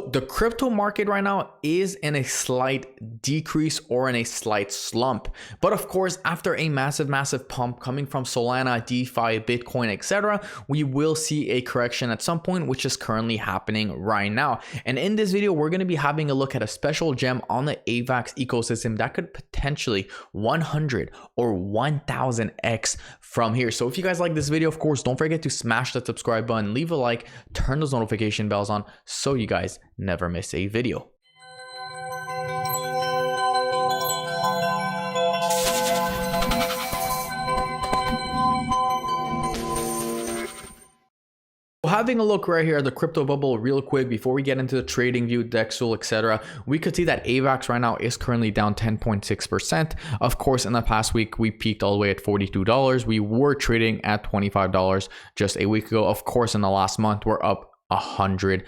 So the crypto market right now is in a slight decrease or in a slight slump. But of course, after a massive pump coming from Solana, DeFi, Bitcoin, etc., we will see a correction at some point, which is currently happening right now. And in this video, we're going to be having a look at a special gem on the AVAX ecosystem that could potentially 100 or 1000x from here. So if you guys like this video, of course, don't forget to smash that subscribe button, leave a like, turn those notification bells on so you guys never miss a video. Having a look right here at the crypto bubble real quick before we get into the trading view, Dexel, etc., we could see that AVAX right now is currently down 10.6%. Of course, in the past week, we peaked all the way at $42. We were trading at $25 just a week ago. Of course, in the last month, we're up 100%.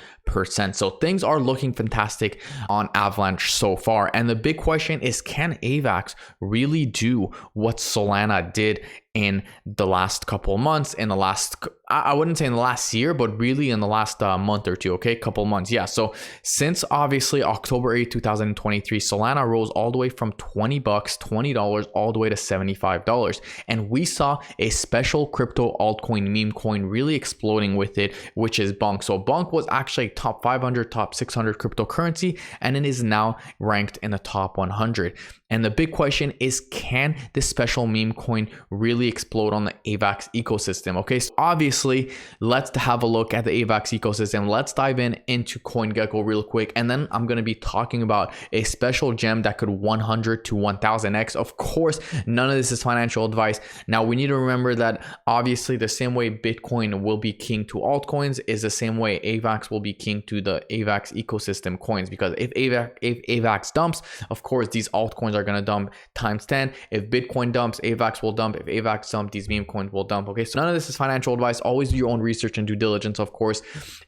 So things are looking fantastic on Avalanche so far. And the big question is, can AVAX really do what Solana did in the last couple of months, in the last, I wouldn't say in the last year, but really in the last month or two, okay? Couple months, yeah. So since obviously October 8, 2023, Solana rose all the way from $20 all the way to $75. And we saw a special crypto altcoin meme coin really exploding with it, which is Bonk. So Bonk was actually top 500, top 600 cryptocurrency, and it is now ranked in the top 100. And the big question is, can this special meme coin really explode on the AVAX ecosystem? Okay, so obviously, let's have a look at the AVAX ecosystem. Let's dive into CoinGecko real quick, and then I'm going to be talking about a special gem that could 100 to 1000x. Of course, none of this is financial advice. Now, we need to remember that obviously the same way Bitcoin will be king to altcoins is the same way AVAX will be king to the AVAX ecosystem coins, because if AVAX dumps, of course, these altcoins are going to dump times 10. If Bitcoin dumps, AVAX will dump. If AVAX dump, these meme coins will dump. Okay, so none of this is financial advice. Always do your own research and due diligence, of course,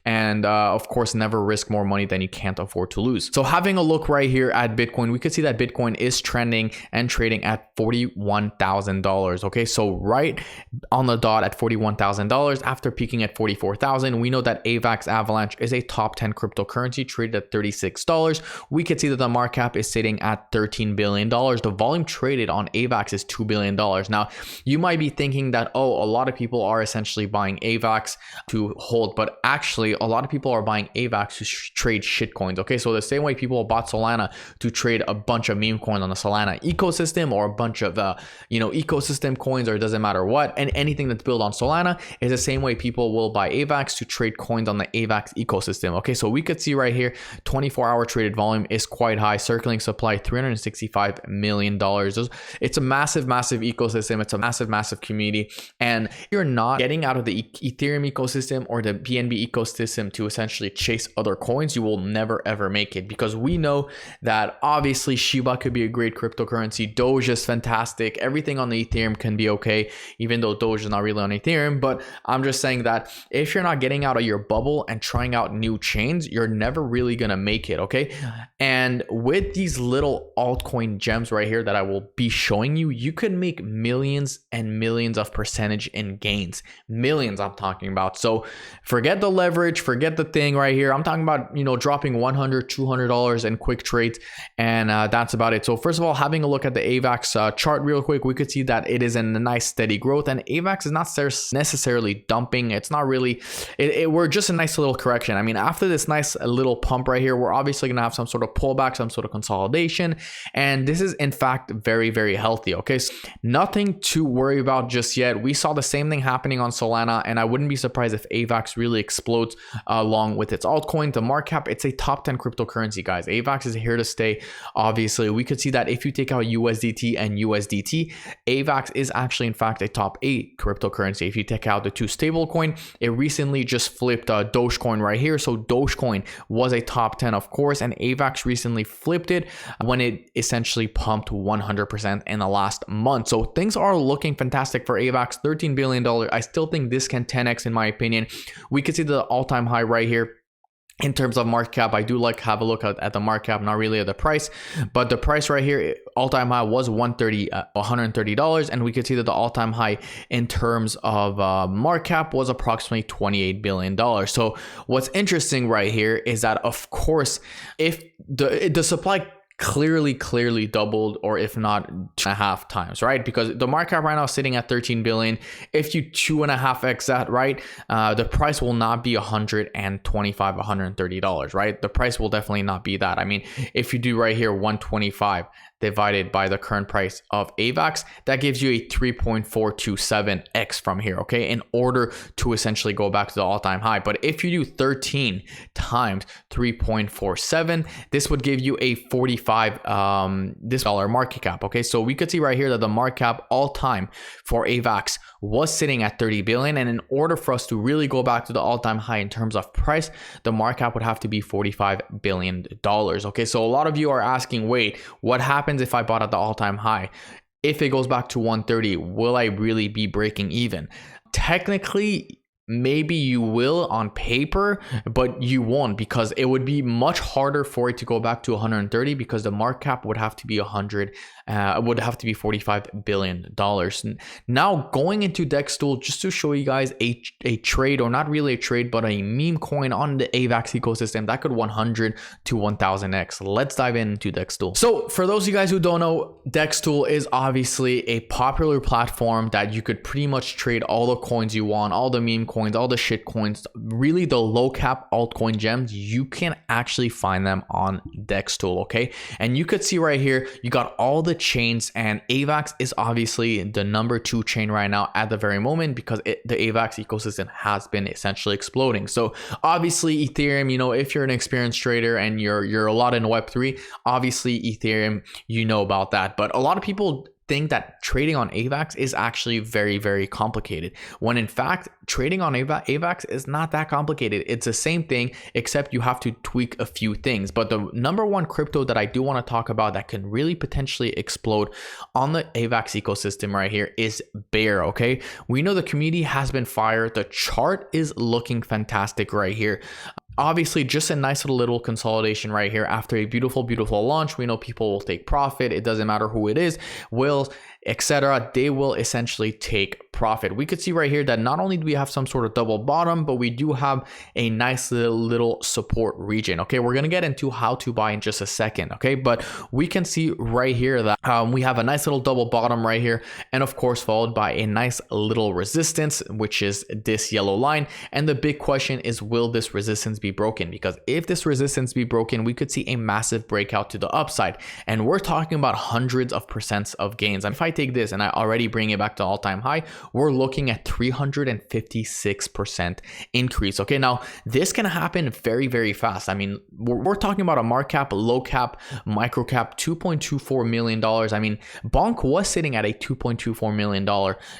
and of course, never risk more money than you can't afford to lose. So having a look right here at Bitcoin, we could see that Bitcoin is trending and trading at $41,000. Okay, so right on the dot at $41,000 after peaking at $44,000. We know that AVAX Avalanche is a top 10 cryptocurrency traded at $36. We could see that the market cap is sitting at $13 billion. The volume traded on AVAX is $2 billion. Now, you might be thinking that, oh, a lot of people are essentially buying AVAX to hold, but actually a lot of people are buying AVAX to trade shitcoins. Okay, so the same way people bought Solana to trade a bunch of meme coins on the Solana ecosystem, or a bunch of ecosystem coins, or it doesn't matter what, and anything that's built on Solana, is the same way people will buy AVAX to trade coins on the AVAX ecosystem. Okay, so we could see right here 24-hour traded volume is quite high. Circulating supply $365 million. It's a massive ecosystem. It's a massive community, and you're not getting out of the Ethereum ecosystem or the BNB ecosystem to essentially chase other coins. You will never ever make it, because we know that obviously Shiba could be a great cryptocurrency. Doge is fantastic. Everything on the Ethereum can be okay, even though Doge is not really on Ethereum. But I'm just saying that if you're not getting out of your bubble and trying out new chains, you're never really gonna make it. Okay, and with these little altcoin gems right here that I will be showing you, you could make millions and millions of percentage in gains. Millions, I'm talking about. So forget the leverage, forget the thing right here. I'm talking about, dropping $100, $200 in quick trades, and that's about it. So first of all, having a look at the AVAX chart real quick, we could see that it is in a nice steady growth, and AVAX is not necessarily dumping. It's not really, we're just a nice little correction. I mean, after this nice little pump right here, we're obviously going to have some sort of pullback, some sort of consolidation, and this is in fact very healthy. Okay, so nothing to worry about just yet. We saw the same thing happening on Solana, and I wouldn't be surprised if AVAX really explodes along with its altcoin. The market cap, it's a top 10 cryptocurrency, guys. AVAX is here to stay. Obviously, we could see that if you take out USDT and USDT, AVAX is actually in fact a top 8 cryptocurrency. If you take out the two stablecoin, it recently just flipped Dogecoin right here. So Dogecoin was a top 10, of course, and AVAX recently flipped it when it essentially pumped 100% in the last month. So things are looking fantastic for AVAX. $13 billion. I still think this can 10x in my opinion. We could see the all-time high right here In terms of market cap, I do like have a look at the market cap, not really at the price, but the price right here, all-time high was $130, and we could see that the all-time high in terms of market cap was approximately $28 billion. So what's interesting right here is that, of course, if the supply clearly doubled, or if not 2.5 times, right? Because the market cap right now is sitting at 13 billion. If you 2.5x that, right, the price will not be $125, $130, right? The price will definitely not be that. I mean, if you do right here 125 divided by the current price of AVAX, that gives you a 3.427x from here, okay, in order to essentially go back to the all-time high. But if you do 13 times 3.47, this would give you a $45 market cap, okay? So we could see right here that the market cap all-time for AVAX was sitting at 30 billion, and in order for us to really go back to the all-time high in terms of price, the market cap would have to be $45 billion, okay? So a lot of you are asking, wait, what happens if I bought at the all-time high? If it goes back to 130, will I really be breaking even? Technically, maybe you will on paper, but you won't, because it would be much harder for it to go back to 130, because the market cap would have to be $45 billion. Now going into Dextool, just to show you guys a trade, or not really a trade, but a meme coin on the AVAX ecosystem that could 100 to 1000x. Let's dive into Dextool. So for those of you guys who don't know, Dextool is obviously a popular platform that you could pretty much trade all the coins you want, all the meme coins, all the shit coins, really the low cap altcoin gems. You can actually find them on Dextool, okay? And you could see right here, you got all the chains, and AVAX is obviously the number 2 chain right now at the very moment, because the AVAX ecosystem has been essentially exploding. So obviously Ethereum, you know, if you're an experienced trader and you're a lot in Web3, obviously Ethereum, you know about that. But a lot of people think that trading on AVAX is actually very complicated, when in fact trading on AVAX is not that complicated. It's the same thing, except you have to tweak a few things. But the number one crypto that I do want to talk about that can really potentially explode on the AVAX ecosystem right here is Bear, okay? We know the community has been fire. The chart is looking fantastic right here. Obviously, just a nice little consolidation right here after a beautiful launch. We know people will take profit. It doesn't matter who it is, will, etc. They will essentially take profit. We could see right here that not only do we have some sort of double bottom, but we do have a nice little support region. Okay, we're gonna get into how to buy in just a second. Okay, but we can see right here that we have a nice little double bottom right here, and of course followed by a nice little resistance, which is this yellow line. And the big question is, will this resistance be broken? Because if this resistance be broken, we could see a massive breakout to the upside, and we're talking about hundreds of percents of gains. And if I take this and I already bring it back to all-time high, we're looking at 356% increase. Okay, now this can happen very fast. I mean, we're talking about a market cap, low cap, micro cap, $2.24 million. I mean, Bonk was sitting at a $2.24 million,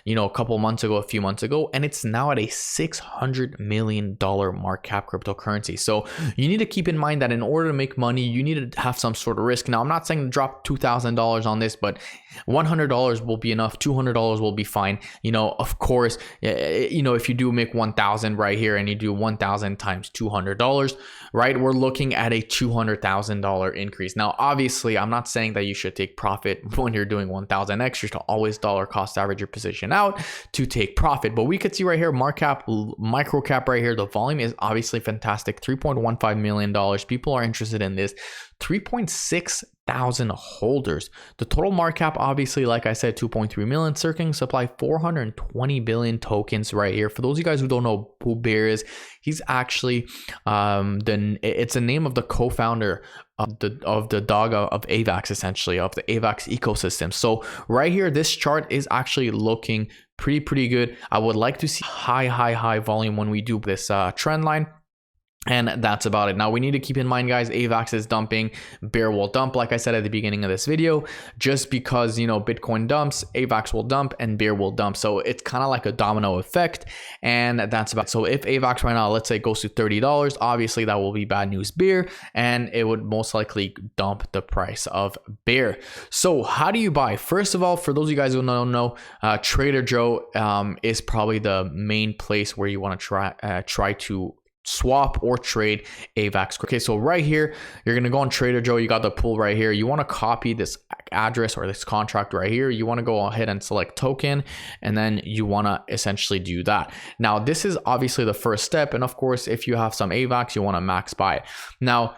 you know, a few months ago, and it's now at a $600 million market cap cryptocurrency. So you need to keep in mind that in order to make money, you need to have some sort of risk. Now, I'm not saying to drop $2,000 on this, but $100 will be enough. $200 will be fine. You know, of course, you know, if you do make 1,000 right here and you do 1,000 times $200, right, we're looking at a $200,000 increase. Now, obviously, I'm not saying that you should take profit when you're doing 1,000 extra, to always dollar cost average your position out to take profit. But we could see right here, market cap, micro cap right here, the volume is obviously fantastic. $3.15 million. People are interested in this. 3.6 thousand holders. The total market cap, obviously, like I said, 2.3 million. Circling supply 420 billion tokens right here. For those of you guys who don't know who Bear is, he's actually it's the name of the co-founder of the dog of AVAX, essentially, of the AVAX ecosystem. So right here, this chart is actually looking pretty good. I would like to see high volume when we do this trend line. And that's about it. Now we need to keep in mind, guys, AVAX is dumping, Bear will dump, like I said at the beginning of this video. Just because, you know, Bitcoin dumps, AVAX will dump and Bear will dump. So it's kind of like a domino effect, and that's about it. So if AVAX right now, let's say, goes to $30, obviously that will be bad news Bear, and it would most likely dump the price of Bear. So how do you buy? First of all, for those of you guys who don't know, Trader Joe is probably the main place where you want to try to swap or trade AVAX. Okay, so right here, you're gonna go on Trader Joe. You got the pool right here. You want to copy this address or this contract right here. You want to go ahead and select token, and then you want to essentially do that. Now, this is obviously the first step, and of course, if you have some AVAX, you want to max buy it. Now,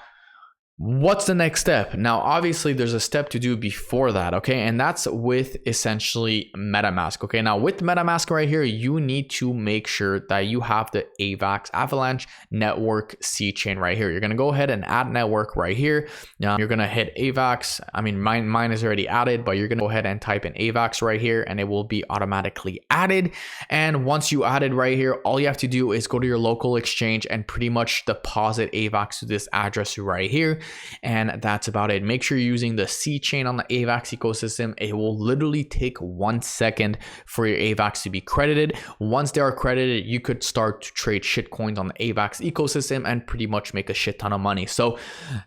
what's the next step? Now, obviously there's a step to do before that, okay? And that's with essentially MetaMask, okay? Now with MetaMask right here, you need to make sure that you have the AVAX Avalanche network C chain right here. You're gonna go ahead and add network right here. Now you're gonna hit AVAX. I mean, mine is already added, but you're gonna go ahead and type in AVAX right here and it will be automatically added. And once you add it right here, all you have to do is go to your local exchange and pretty much deposit AVAX to this address right here. And that's about it. Make sure you're using the C chain on the AVAX ecosystem. It will literally take 1 second for your AVAX to be credited. Once they are credited, you could start to trade shitcoins on the AVAX ecosystem and pretty much make a shit ton of money. So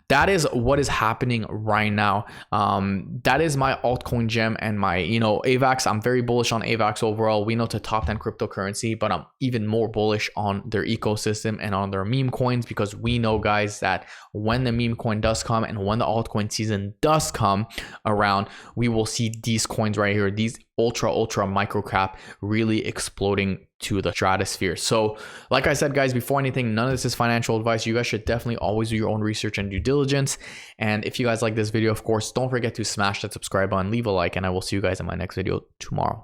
that is what is happening right now. That is my altcoin gem and my, AVAX. I'm very bullish on AVAX overall. We know it's a top 10 cryptocurrency, but I'm even more bullish on their ecosystem and on their meme coins, because we know, guys, that when the meme coin does come and when the altcoin season does come around, we will see these coins right here, these ultra micro cap, really exploding to the stratosphere. So like I said, guys, before anything, none of this is financial advice. You guys should definitely always do your own research and due diligence. And if you guys like this video, of course, don't forget to smash that subscribe button, leave a like, and I will see you guys in my next video tomorrow.